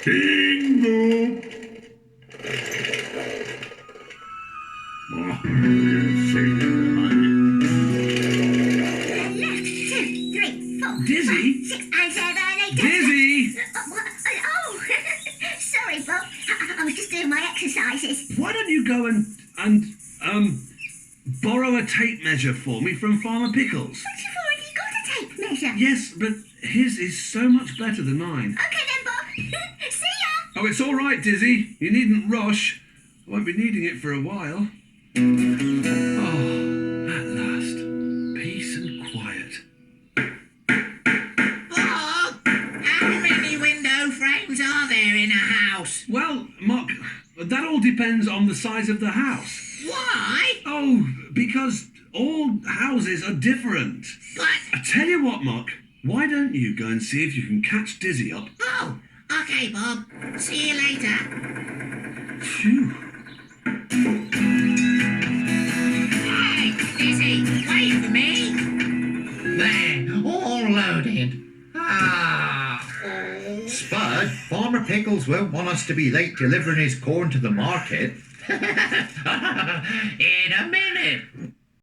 Pingu! Oh, Dizzy? 6 and 7, 8. Dizzy! Oh, sorry, Bob. I was just doing my exercises. Why don't you go and borrow a tape measure for me from Farmer Pickles? But you've already got a tape measure. Yes, but his is so much better than mine. Okay then, Bob. See ya. Oh, it's all right, Dizzy. You needn't rush. I won't be needing it for a while. Oh, at last. Peace and quiet. Bob, how many window frames are there in a house? Well, Muck, that all depends on the size of the house. Why? Oh, because all houses are different. But... I tell you what, Muck, why don't you go and see if you can catch Dizzy up? Oh, okay, Bob. See you later. Phew. Hey, Dizzy, wait for me. There, all loaded. Spud, Farmer Pickles won't want us to be late delivering his corn to the market. In a minute.